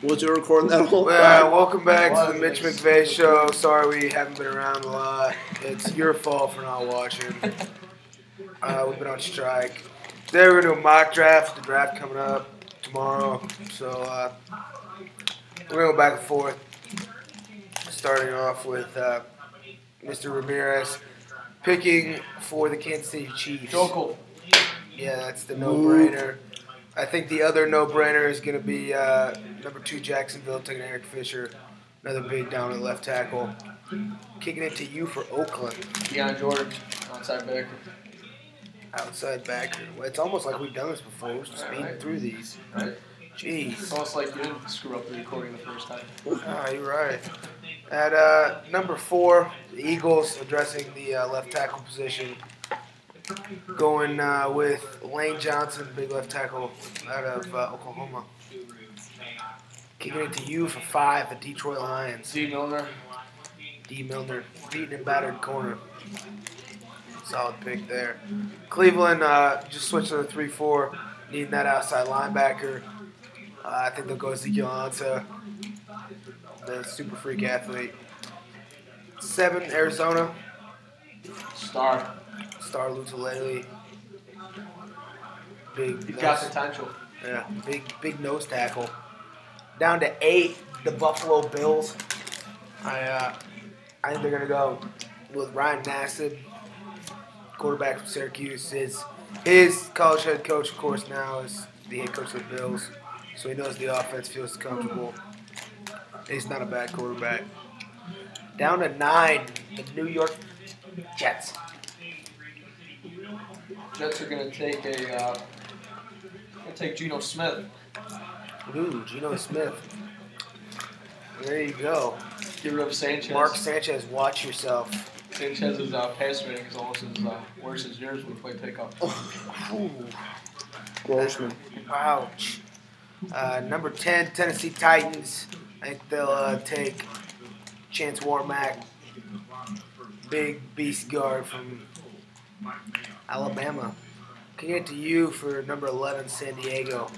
Was you recording that whole welcome back to the Mitch McVey show. Sorry we haven't been around a lot. It's your fault for not watching. We've been on strike. Today we're going to do a mock draft. The draft coming up tomorrow. So we're going to go back and forth. Starting off with Mr. Ramirez picking for the Kansas City Chiefs. Jokel. Yeah, that's the no-brainer. I think the other no-brainer is going to be number 2 Jacksonville taking Eric Fisher, another big down at left tackle. Kicking it to you for Oakland. Deion Jordan, outside backer. Outside backer. Well, it's almost like we've done this before. We're just speeding through these. Right. Jeez. It's almost like you didn't screw up the recording the first time. Ah, you're right. At number 4, the Eagles addressing the left tackle position. Going with Lane Johnson, big left tackle out of Oklahoma. Kicking it to you for 5, the Detroit Lions. D. Milner. D. Milner, beaten and battered corner. Solid pick there. Cleveland just switched to the 3-4, needing that outside linebacker. I think they'll go Ezekiel Ansah, the super freak athlete. 7, Arizona. Star Lutulele. He's got potential. Yeah, big nose tackle. Down to 8, the Buffalo Bills. I think they're gonna go with Ryan Nassib, quarterback from Syracuse. His college head coach, of course, now is the head coach of the Bills, so he knows the offense, feels comfortable. He's not a bad quarterback. Down to 9, the New York Jets. Jets are gonna take Geno Smith. Ooh, Geno Smith. There you go. Get rid of Sanchez. Mark Sanchez, watch yourself. Sanchez's pass rating is almost as worse as yours when we play pickup. Grossman. Ouch. Number 10, Tennessee Titans. I think they'll take Chance Warmack, big beast guard from Alabama. Can get to you for number 11, San Diego.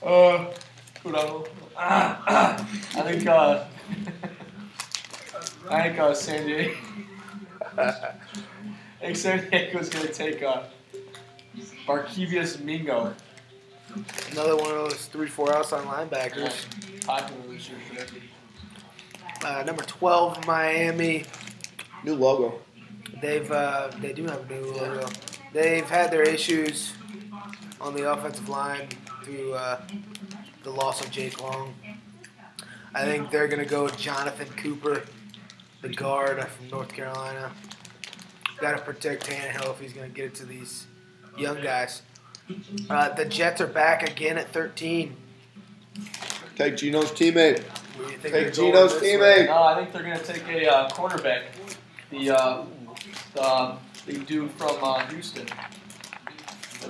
I think San Diego. I think San Diego's gonna take Barkevius Mingo. Another one of those 3-4 outside linebackers. Popular this year. Number 12, Miami. New logo. They do have a new logo. They've had their issues on the offensive line through the loss of Jake Long. I think they're going to go with Jonathan Cooper, the guard from North Carolina. Got to protect Tannehill if he's going to get it to these young guys. The Jets are back again at 13. Take Geno's teammate. Take Geno's teammate. No, I think they're going to take a cornerback. The dude from Houston.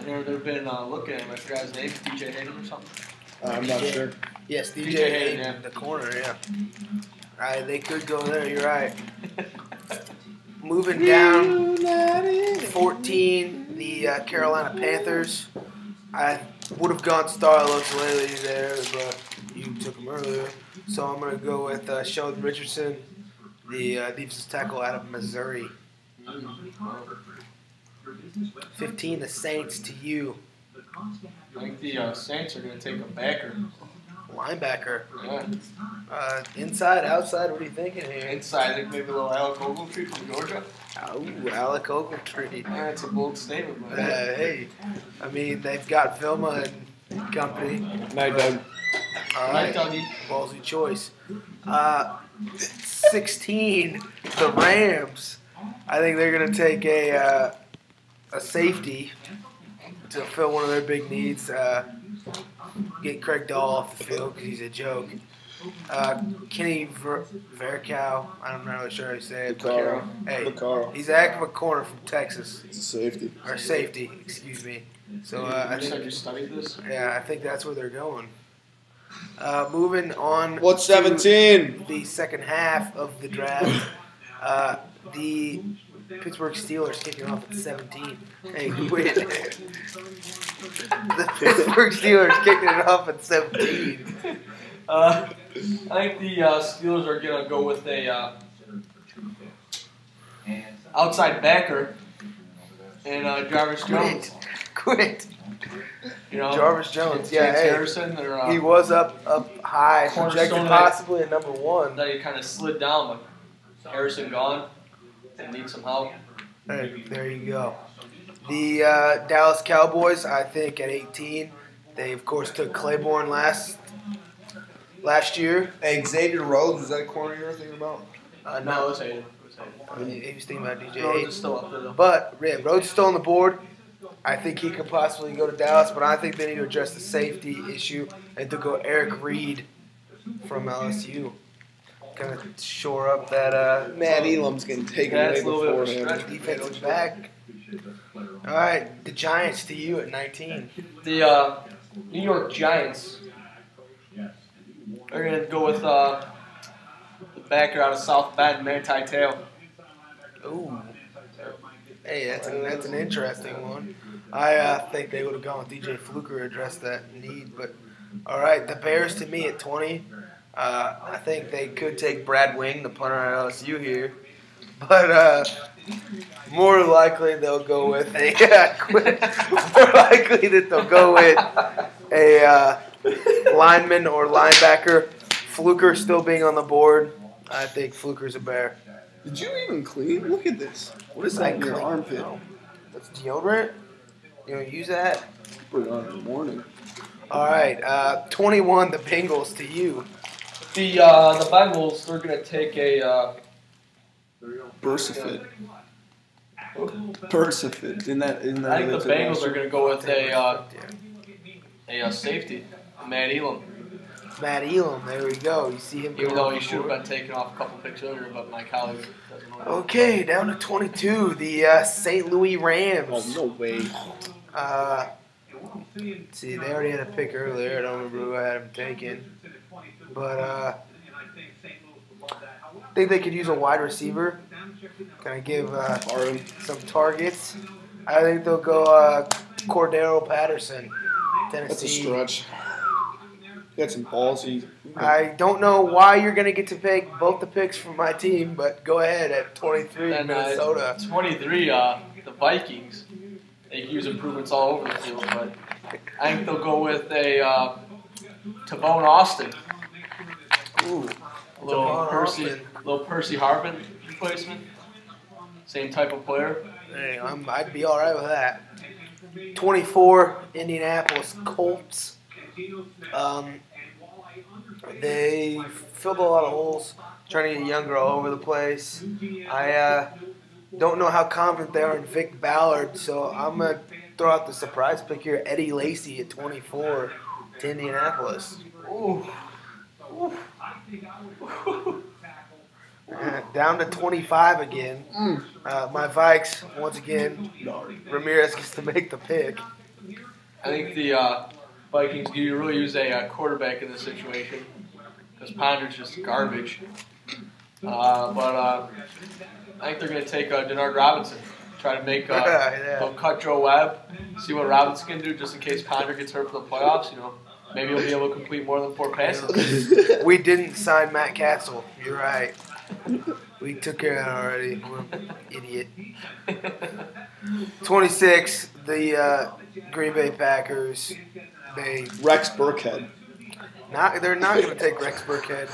They've been looking at him. I forgot his name. DJ Hayden or something. I'm not sure. Yes, DJ Hayden, Hayden, the corner, yeah. All right, they could go there. You're right. Moving down, 14, the Carolina Panthers. I would have gone Star Lutulele there, but you took him earlier. So I'm going to go with Sheldon Richardson, the defensive tackle out of Missouri. 15, the Saints to you. I think the Saints are going to take a backer. Linebacker. Yeah. Inside, outside, what are you thinking here? Inside, I think maybe a little Alec Ogletree from Georgia. Oh, Alec Ogletree. Yeah, it's a bold statement, but Hey, I mean, they've got Vilma and company. Night, Doug. All right, ballsy choice. 16, the Rams. I think they're going to take a safety to fill one of their big needs. Get Craig Dahl off the field because he's a joke. Kenny Vercow, I'm not really sure how you say it. Vaccaro. He's a heck of a corner from Texas. It's a safety. Or safety, excuse me. So I think you studied this? Yeah, I think that's where they're going. Moving on. What's to 17? The second half of the draft. The Pittsburgh Steelers kicking off at 17. Hey, quit. The Pittsburgh Steelers kicking it off at 17. I think the Steelers are going to go with a outside backer and Jarvis Jones. Quit. You know, Jarvis Jones, James hey, Harrison, or, he was up high, projected cornerstone possibly at number 1. then he kind of slid down, but Harrison gone and need some help. Hey, there you go. The Dallas Cowboys, I think at 18, they of course took Claiborne last year. Hey, Xavier Rhodes, was that a corner you were thinking about? No, it was Hayden. He was thinking about DJ Rhodes Hayden. is still up there, though. But Rhodes is still on the board. I think he could possibly go to Dallas, but I think they need to address the safety issue and to go Eric Reed from LSU. Kind of shore up that Matt Elam's getting taken That's away a little before bit of a him. stretch. defensive back. All right, the Giants to you at 19. The New York Giants are going to go with the backer out of South Bend, Manti Te'o. Ooh. Hey, that's an interesting one. I think they would have gone with DJ Fluker to address that need. But, all right, the Bears to me at 20. I think they could take Brad Wing, the punter at LSU here. But more likely they'll go with a more likely that they'll go with a lineman or linebacker. Fluker still being on the board. I think Fluker's a Bear. Did you even clean? Look at this. What is that in your armpit? No. That's deodorant. You don't use that? Put it on in the morning. All right, 21, the Bengals to you. The Bengals, they're going to take a Bursafit. Bursafit. Isn't that I think the Bengals are going to go with a safety, Matt Elam. Matt Elam, there we go. You see him. Even though he should have been taken off a couple picks earlier, but my colleague doesn't know. Okay, down to 22, the St. Louis Rams. Oh, no way. See, they already had a pick earlier. I don't remember who I had him taken. But I think they could use a wide receiver. Kind of give some targets. I think they'll go Cordero Patterson, Tennessee. That's a stretch. You got some ballsy. I don't know why you're going to get to pick both the picks from my team, but go ahead at 23, And Minnesota. 23, the Vikings. They can use improvements all over the field, but I think they'll go with a Tavon Austin. Ooh, A little Tavon Percy Harvin replacement. Same type of player. Hey, I'd be all right with that. 24, Indianapolis Colts. They filled a lot of holes, trying to get younger all over the place. I don't know how confident they are in Vic Ballard, so I'm going to throw out the surprise pick here, Eddie Lacy at 24 to Indianapolis. Ooh. Down to 25 again. My Vikes, once again, Ramirez gets to make the pick. I think the Vikings really use a quarterback in this situation because Ponder's just garbage. But I think they're going to take Denard Robinson, try to make they'll cut Joe Webb, see what Robinson can do just in case Ponder gets hurt for the playoffs. You know, maybe he'll be able to complete more than 4 passes. We didn't sign Matt Castle. You're right. We took care of that already. Idiot. 26, the Green Bay Packers. Rex Burkhead. They're not going to take Rex Burkhead.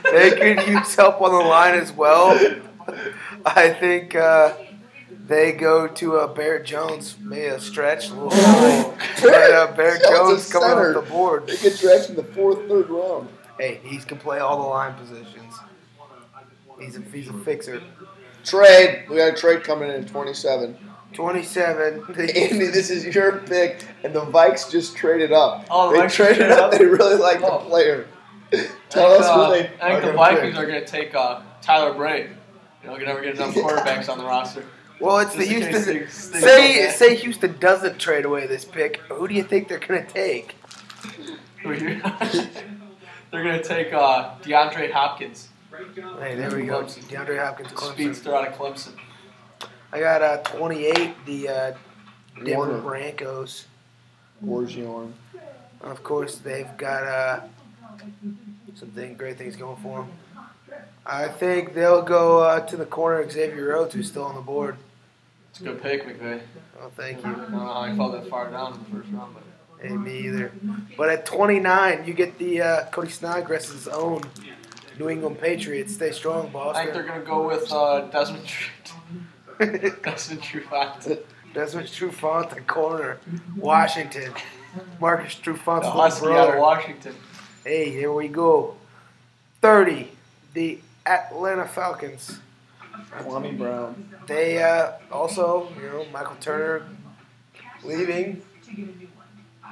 They could use help on the line as well. I think they go to Barrett Jones, maybe a stretch. But Barrett Jones coming off the board. They get drafted in the 4th, 3rd round. Hey, he can play all the line positions. He's a fixer. Trade. We got a trade coming in at 27. 27. Andy, this is your pick, and the Vikes just traded up. Oh, they traded up. They really like the player. Tell us who they I think the Vikings are going to take Tyler Bray. You know, you never get enough quarterbacks on the roster. Well, it's Just the in case Houston. they Say Houston doesn't trade away this pick. Who do you think they're going to take? They're going to take DeAndre Hopkins. Hey, there we go. DeAndre Hopkins, Clemson. Speedster out of Clemson. I got 28, the Denver Warner. Broncos. Warjiorn. Of course, they've got great things going for them. I think they'll go to the corner, Xavier Rhodes, who's still on the board. It's a good pick, McVey. Oh, thank you. I don't know how I fell that far down in the first round, but Hey, me either. But at 29, you get the Cody Snodgrass' own New England Patriots. Stay strong, I Boston. think they're going to go with Desmond Trufant. Desmond Trufant, the corner. Washington. Marcus Trufont's The little Husky out of brother. Washington. Hey, here we go. 30, the Atlanta Falcons. Kwame Brown. They also, Michael Turner leaving.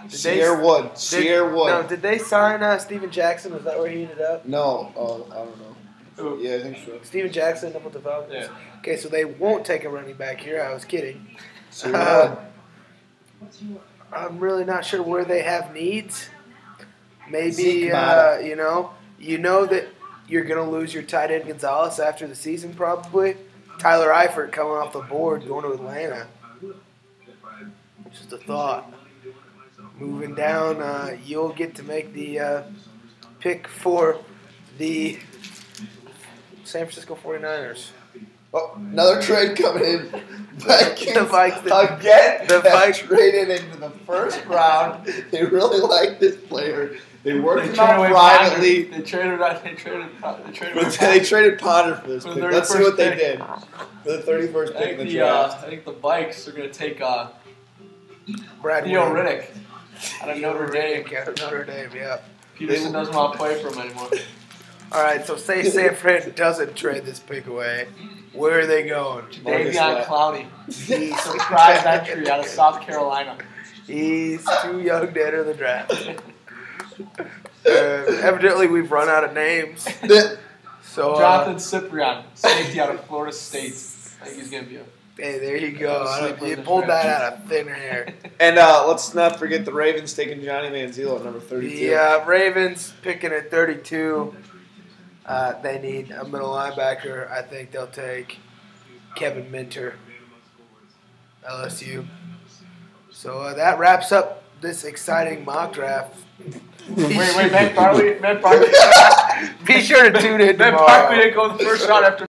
Sierra Wood. No, did they sign Steven Jackson? Was that where he ended up? No. Oh, I don't know. Who? Yeah, I think so. Steven Jackson up with the Falcons? Yeah. Okay, so they won't take a running back here. I was kidding. Sierra Wood. I'm really not sure where they have needs. Maybe, Zeke Mata. you know that you're going to lose your tight end Gonzalez after the season probably. Tyler Eifert coming off the board going to Atlanta. Just a thought. Moving down, you'll get to make the pick for the San Francisco 49ers. Oh, another trade coming in. Vikings The Vikings. again. The have Vikings. traded into the first round. They really like this player. They worked They him traded out away privately. They traded They traded Potter for this For pick. the Let's see 31st what they pick. did. For the 31st I pick in think the draft. I think the Vikes are going to take Brad Theo Wayne. Riddick out of Notre Dame. Out of Notre Dame, yeah. Peterson doesn't want to play for him anymore. All right, so say San Fran doesn't trade this pick away. Where are they going? Marcus Davion Lett. Clowney. Surprise entry out of South Carolina. He's too young to enter the draft. Evidently, we've run out of names. So, Jonathan Cyprian, safety out of Florida State. I think he's going to be a... hey, there you go. Sleeper You in the pulled draft. that out of thin air. And let's not forget the Ravens taking Johnny Manziel at number 32. The Ravens picking at 32. They need a middle linebacker. I think they'll take Kevin Minter, LSU. So that wraps up this exciting mock draft. Wait, Matt Barkley. Be sure to tune in Matt tomorrow. Barkley didn't go in the first round after